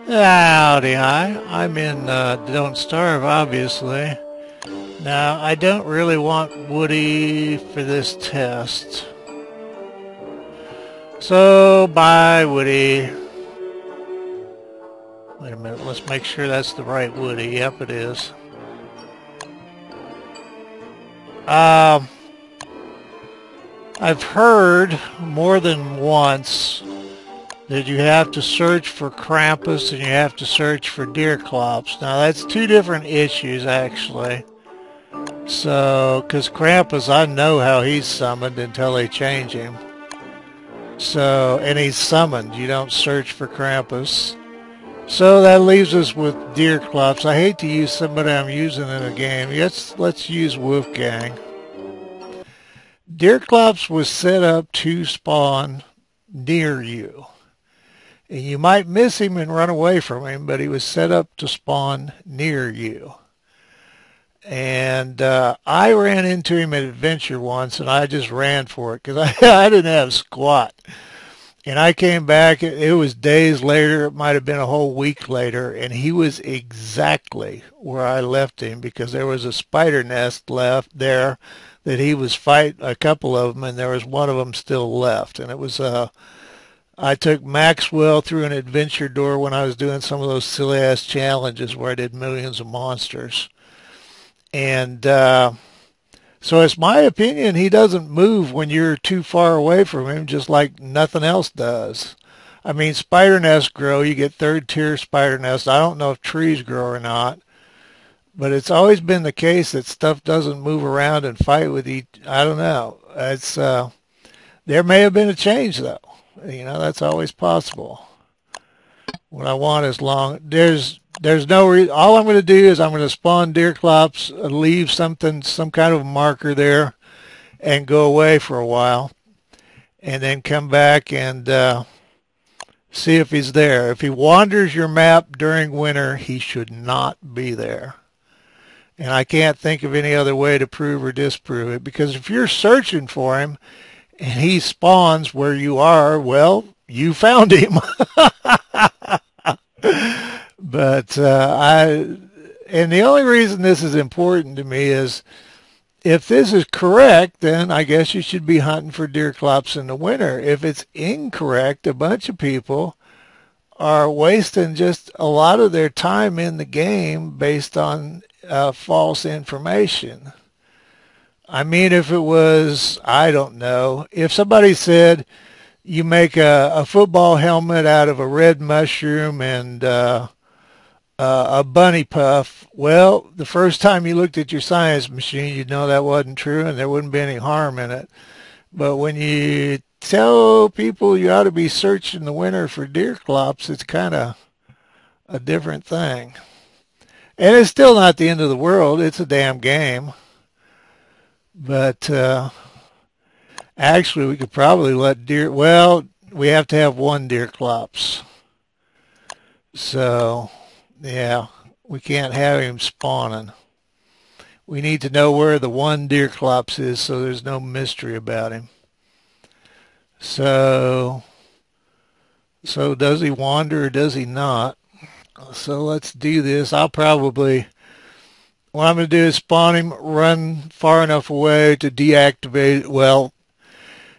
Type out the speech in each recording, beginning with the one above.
Howdy, hi. I'm in Don't Starve, obviously. Now, I don't really want Woody for this test. So, bye, Woody. Wait a minute, let's make sure that's the right Woody. Yep, it is. I've heard more than once that you have to search for Krampus and you have to search for Deerclops. Now, that's two different issues, actually. So, because Krampus, I know how he's summoned until they change him. So, and he's summoned. You don't search for Krampus. So that leaves us with Deerclops. I hate to use somebody I'm using in a game. Let's use Wolfgang. Deerclops was set up to spawn near you. And you might miss him and run away from him, but he was set up to spawn near you. And I ran into him at Adventure once, and I just ran for it because I didn't have squat. And I came back, it was days later, it might have been a whole week later, and he was exactly where I left him because there was a spider nest left there that he was fighting, a couple of them, and there was one of them still left. And it was, I took Maxwell through an adventure door when I was doing some of those silly-ass challenges where I did millions of monsters. And so it's my opinion he doesn't move when you're too far away from him, just like nothing else does. I mean, spider nests grow. You get third tier spider nests. I don't know if trees grow or not, but it's always been the case that stuff doesn't move around and fight with each. I don't know. It's there may have been a change though. You know, that's always possible. What I want is long. There's no reason. All I'm going to do is I'm going to spawn Deerclops, leave something, some kind of marker there, and go away for a while, and then come back and see if he's there. If he wanders your map during winter, he should not be there. And I can't think of any other way to prove or disprove it, because if you're searching for him and he spawns where you are, well, you found him. But and the only reason this is important to me is if this is correct, then I guess you should be hunting for Deerclops in the winter. If it's incorrect, a bunch of people are wasting just a lot of their time in the game based on false information. I mean, if it was, I don't know, if somebody said you make a football helmet out of a red mushroom and a bunny puff, well, the first time you looked at your science machine, you'd know that wasn't true and there wouldn't be any harm in it. But when you tell people you ought to be searching the winter for Deerclops, it's kind of a different thing. And it's still not the end of the world. It's a damn game. But actually, we could probably let well, we have to have one Deerclops. So, yeah, we can't have him spawning. We need to know where the one Deerclops is so there's no mystery about him. So does he wander or does he not? So let's do this. What I'm going to do is spawn him, run far enough away to deactivate. Well,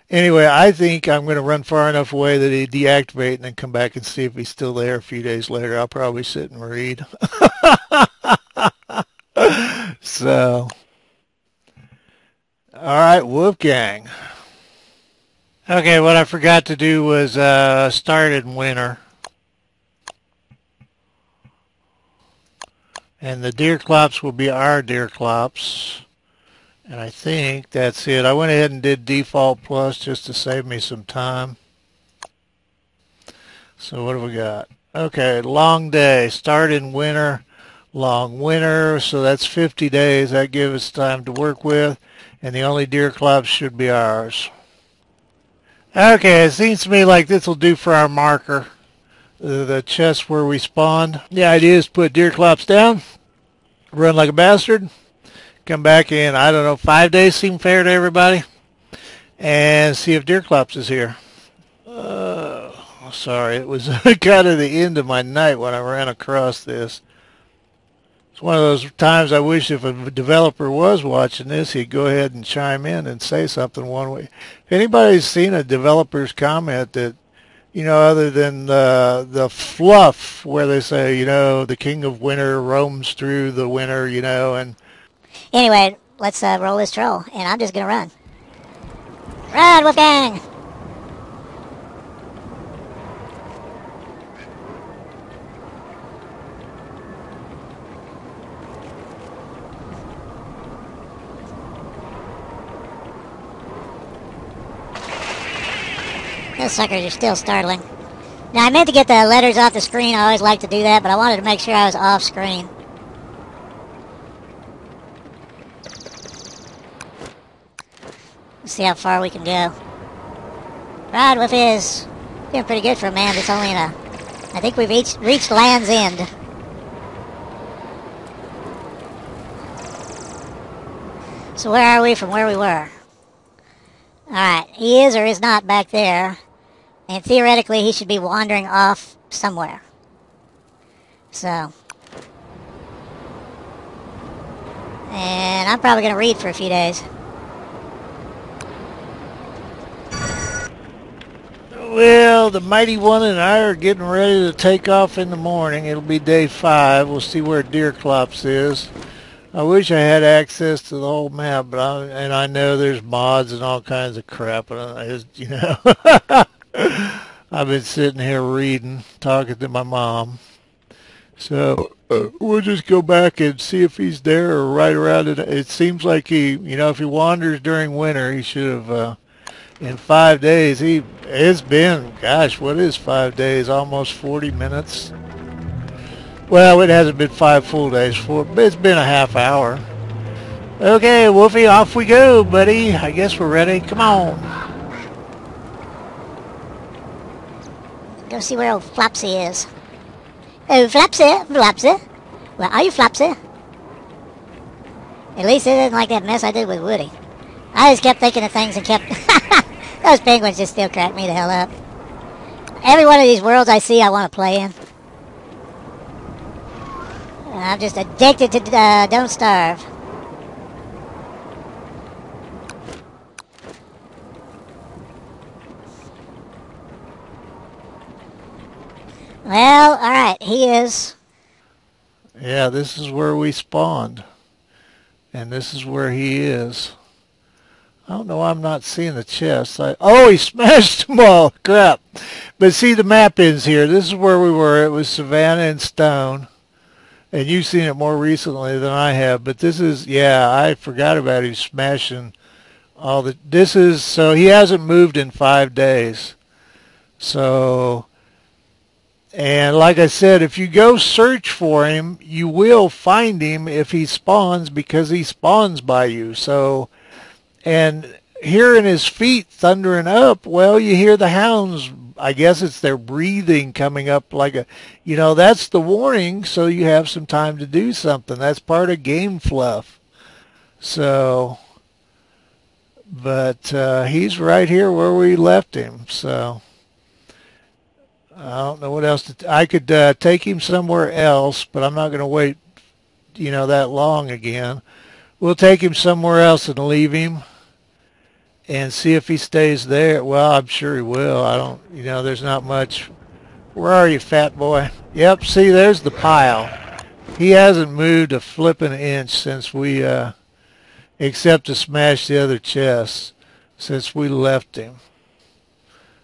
anyway, I think I'm going to run far enough away that he deactivate and then come back and see if he's still there a few days later. I'll probably sit and read. So, all right, Wolfgang. Okay, what I forgot to do was start in winter. And the Deerclops will be our Deerclops. And I think that's it. I went ahead and did default plus just to save me some time. So what have we got? Okay, long day. Start in winter. Long winter. So that's 50 days. That gives us time to work with. And the only Deerclops should be ours. Okay, it seems to me like this will do for our marker. The chest where we spawned. The idea is to put Deerclops down, run like a bastard, come back in, I don't know, 5 days seem fair to everybody, and see if Deerclops is here. sorry. It was kind of the end of my night when I ran across this. It's one of those times I wish if a developer was watching this, he'd go ahead and chime in and say something one way. If anybody's seen a developer's comment that, other than the fluff where they say, the king of winter roams through the winter, and... Anyway, let's roll this troll, and I'm just going to run. Run, Wolfgang! Those suckers are still startling. Now, I meant to get the letters off the screen. I always like to do that, but I wanted to make sure I was off screen. Let's see how far we can go. Ride with his. Doing pretty good for a man that's only in a... I think we've reached Land's End. So where are we from where we were? Alright, he is or is not back there. And theoretically, he should be wandering off somewhere. So. And I'm probably going to read for a few days. Well, the Mighty One and I are getting ready to take off in the morning. It'll be day 5. We'll see where Deerclops is. I wish I had access to the whole map, but I know there's mods and all kinds of crap. And I've been sitting here reading, talking to my mom. So we'll just go back and see if he's there or right around it. It seems like if he wanders during winter, he should have, in 5 days, it's been, gosh, what is 5 days? Almost 40 minutes. Well, it hasn't been 5 full days, but it's been a half hour. Okay, Wolfie, off we go, buddy. I guess we're ready. Come on. Go see where old Flopsy is. Oh, Flopsy, Flopsy. Where are you, Flopsy? At least it isn't like that mess I did with Woody. I just kept thinking of things and kept... Those penguins just still crack me the hell up. Every one of these worlds I see, I want to play in. I'm just addicted to Don't Starve. Well, alright, he is. Yeah, this is where we spawned. And this is where he is. I don't know why I'm not seeing the chest. Oh, he smashed them all. Crap. But see, the map ends here. This is where we were. It was Savannah and Stone. And you've seen it more recently than I have. But this is, yeah, I forgot about him smashing all the... This is, so he hasn't moved in 5 days. So... And like I said, if you go search for him, you will find him if he spawns, because he spawns by you. So, and hearing his feet thundering up, well, you hear the hounds. I guess it's their breathing coming up like a, that's the warning, so you have some time to do something. That's part of game fluff. So, but he's right here where we left him, so... I don't know what else I could take him somewhere else, but I'm not going to wait, that long again. We'll take him somewhere else and leave him and see if he stays there. Well, I'm sure he will. I don't, there's not much. Where are you, fat boy? Yep, see, there's the pile. He hasn't moved a flipping inch since we, except to smash the other chests, since we left him.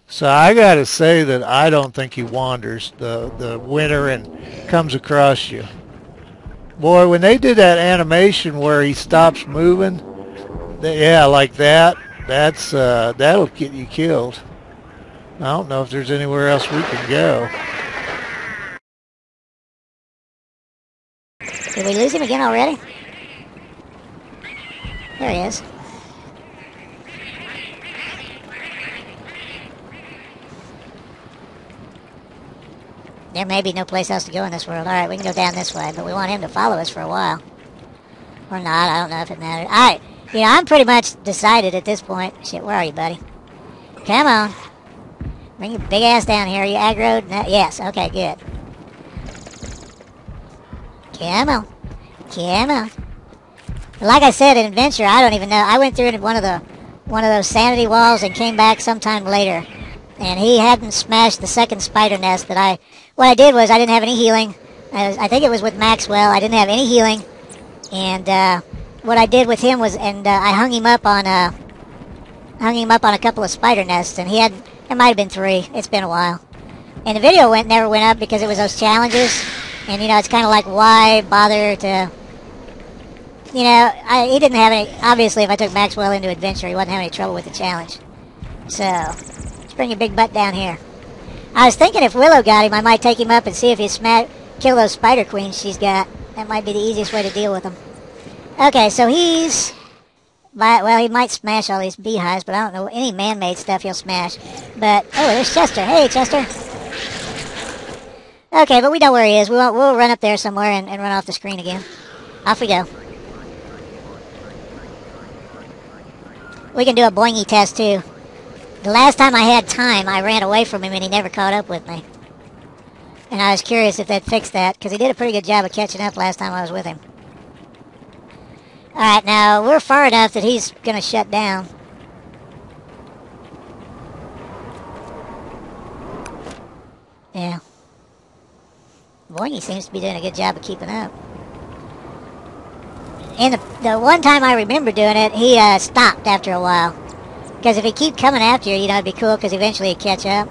So I got to say that I don't think he wanders the winter and comes across you. Boy, when they did that animation where he stops moving, yeah, like that, that'll get you killed. I don't know if there's anywhere else we can go. Did we lose him again already? There he is. There may be no place else to go in this world. Alright, we can go down this way, but we want him to follow us for a while. Or not, I don't know if it matters. Alright, I'm pretty much decided at this point. Shit, where are you, buddy? Come on. Bring your big ass down here. Are you aggroed? No, yes. Okay, good. Come on. Come on. Like I said, in Adventure, I don't even know. I went through one of those sanity walls and came back sometime later, and he hadn't smashed the second spider nest that what I did was I didn't have any healing. I think it was with Maxwell. I didn't have any healing, and what I did with him was, I hung him up on a couple of spider nests, and there might have been 3. It's been a while, and the video never went up because it was those challenges, and it's kind of like, why bother to. He didn't have any. Obviously, if I took Maxwell into Adventure, he wasn't having any trouble with the challenge. So, let's bring your big butt down here. I was thinking if Willow got him, I might take him up and see if he'd kill those spider queens she's got. That might be the easiest way to deal with them. Okay, so he might smash all these beehives, but I don't know any man-made stuff he'll smash. But, oh, there's Chester. Hey, Chester. Okay, but we know where he is. We'll run up there somewhere and run off the screen again. Off we go. We can do a boingy test, too. The last time I had time, I ran away from him and he never caught up with me. And I was curious if they'd fix that, because he did a pretty good job of catching up last time I was with him. Alright, now, we're far enough that he's going to shut down. Yeah. Boingy seems to be doing a good job of keeping up. And the one time I remember doing it, he stopped after a while. Because if he keep coming after you, it'd be cool because eventually he'd catch up.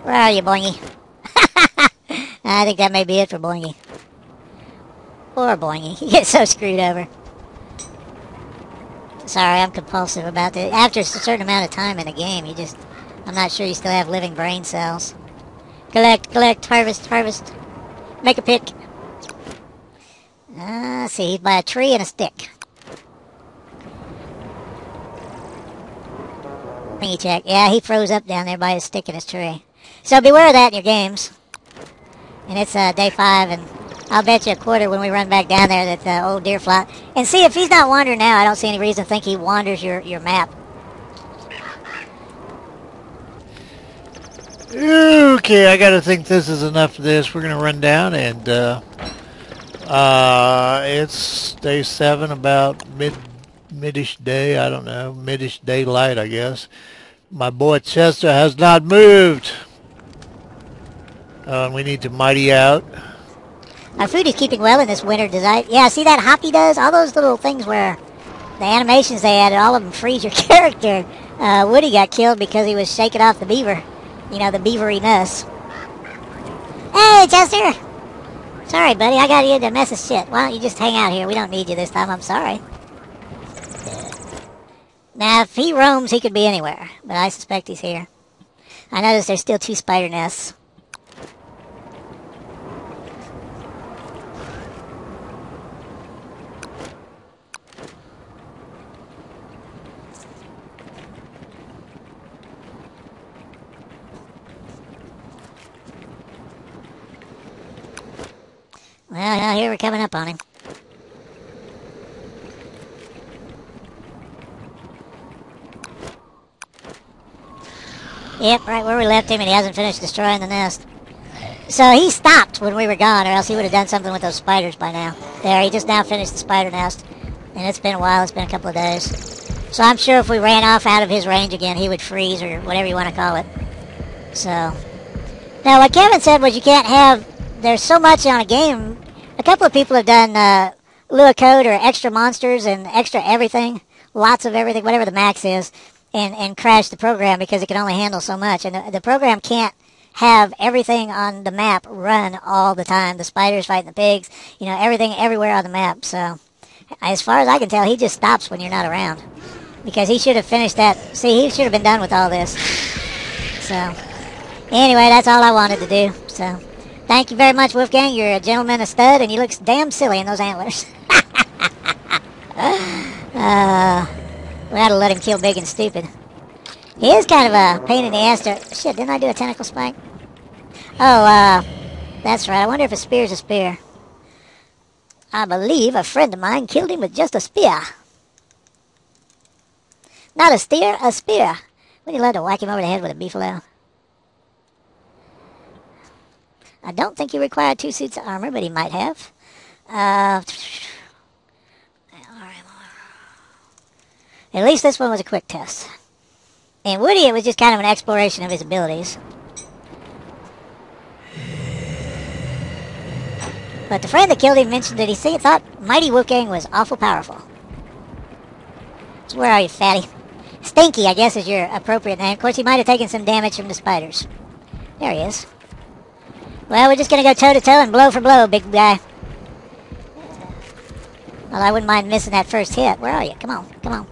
Where are you, Boingy? I think that may be it for Boingy. Poor Boingy. He gets so screwed over. Sorry, I'm compulsive about this. After a certain amount of time in a game, I'm not sure you still have living brain cells. Collect, harvest. Make a pick. See, he's by a tree and a stick. Thingy check. Yeah, he froze up down there by his stick and his tree. So beware of that in your games. And it's day 5, and I'll bet you a quarter when we run back down there that the old Deerclop. And see, if he's not wandering now, I don't see any reason to think he wanders your map. Okay, I gotta think this is enough of this. We're gonna run down, and it's day 7, about midish day. I don't know, midish daylight, I guess. My boy Chester has not moved. We need to mighty out. Our food is keeping well in this winter design. Yeah, see that hop he does? All those little things where the animations they added, all of them freeze your character. Woody got killed because he was shaking off the beaver. The beaveriness. Hey, Chester! Sorry, buddy, I got you into a mess of shit. Why don't you just hang out here? We don't need you this time, I'm sorry. Now, if he roams, he could be anywhere, but I suspect he's here. I noticed there's still 2 spider nests. Well, here we're coming up on him. Yep, right where we left him, and he hasn't finished destroying the nest. So he stopped when we were gone, or else he would have done something with those spiders by now. There, he just now finished the spider nest. And it's been a while, it's been a couple of days. So I'm sure if we ran off out of his range again, he would freeze, or whatever you want to call it. So, now what Kevin said was you can't have, there's so much on a game. A couple of people have done Lua code or extra monsters and extra everything, lots of everything, whatever the max is, and crash the program because it can only handle so much. And the program can't have everything on the map run all the time. The spiders fighting the pigs, everything everywhere on the map. So as far as I can tell, he just stops when you're not around because he should have finished that. See, he should have been done with all this. So anyway, that's all I wanted to do. So thank you very much, Wolfgang. You're a gentleman, a stud, and you look damn silly in those antlers. We ought to let him kill big and stupid. He is kind of a pain in the ass to... Shit, didn't I do a tentacle spike? Oh, that's right. I wonder if a spear's a spear. I believe a friend of mine killed him with just a spear. Not a steer, a spear. Would you like to whack him over the head with a beefalo? I don't think he required 2 suits of armor, but he might have. At least this one was a quick test. And Woody, it was just kind of an exploration of his abilities. But the friend that killed him mentioned that he thought Mighty Wolfgang was awful powerful. So where are you, fatty? Stinky, I guess, is your appropriate name. Of course, he might have taken some damage from the spiders. There he is. Well, we're just going to go toe-to-toe and blow for blow, big guy. Well, I wouldn't mind missing that first hit. Where are you? Come on, come on.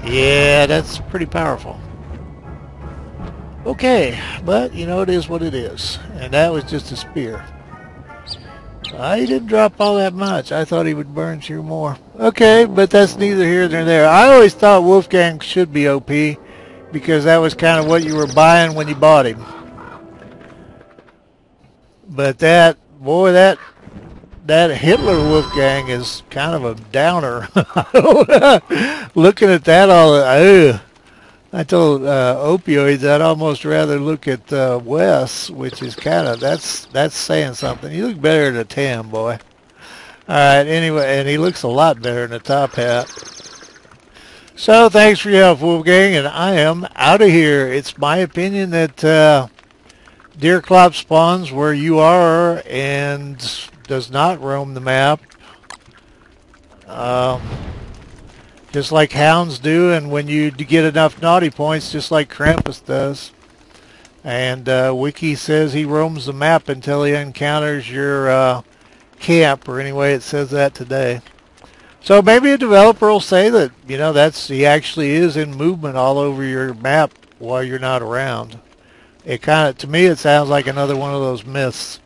Yeah, that's pretty powerful. Okay, but you know, it is what it is. And that was just a spear. He didn't drop all that much. I thought he would burn through more. Okay, but that's neither here nor there. I always thought Wolfgang should be OP because that was kind of what you were buying when you bought him. But that Hitler Wolfgang is kind of a downer. Looking at that I told opioids I'd almost rather look at Wes, which is kind of, that's saying something. You look better in a tan, boy. All right, anyway, and he looks a lot better in a top hat. So thanks for your help, Wolfgang, and I am out of here. It's my opinion that Deerclops spawns where you are and does not roam the map. Just like hounds do, and when you get enough naughty points, just like Krampus does. And Wiki says he roams the map until he encounters your camp, or anyway it says that today. So maybe a developer will say that, you know, he actually is in movement all over your map while you're not around. It kind of, to me, it sounds like another one of those myths.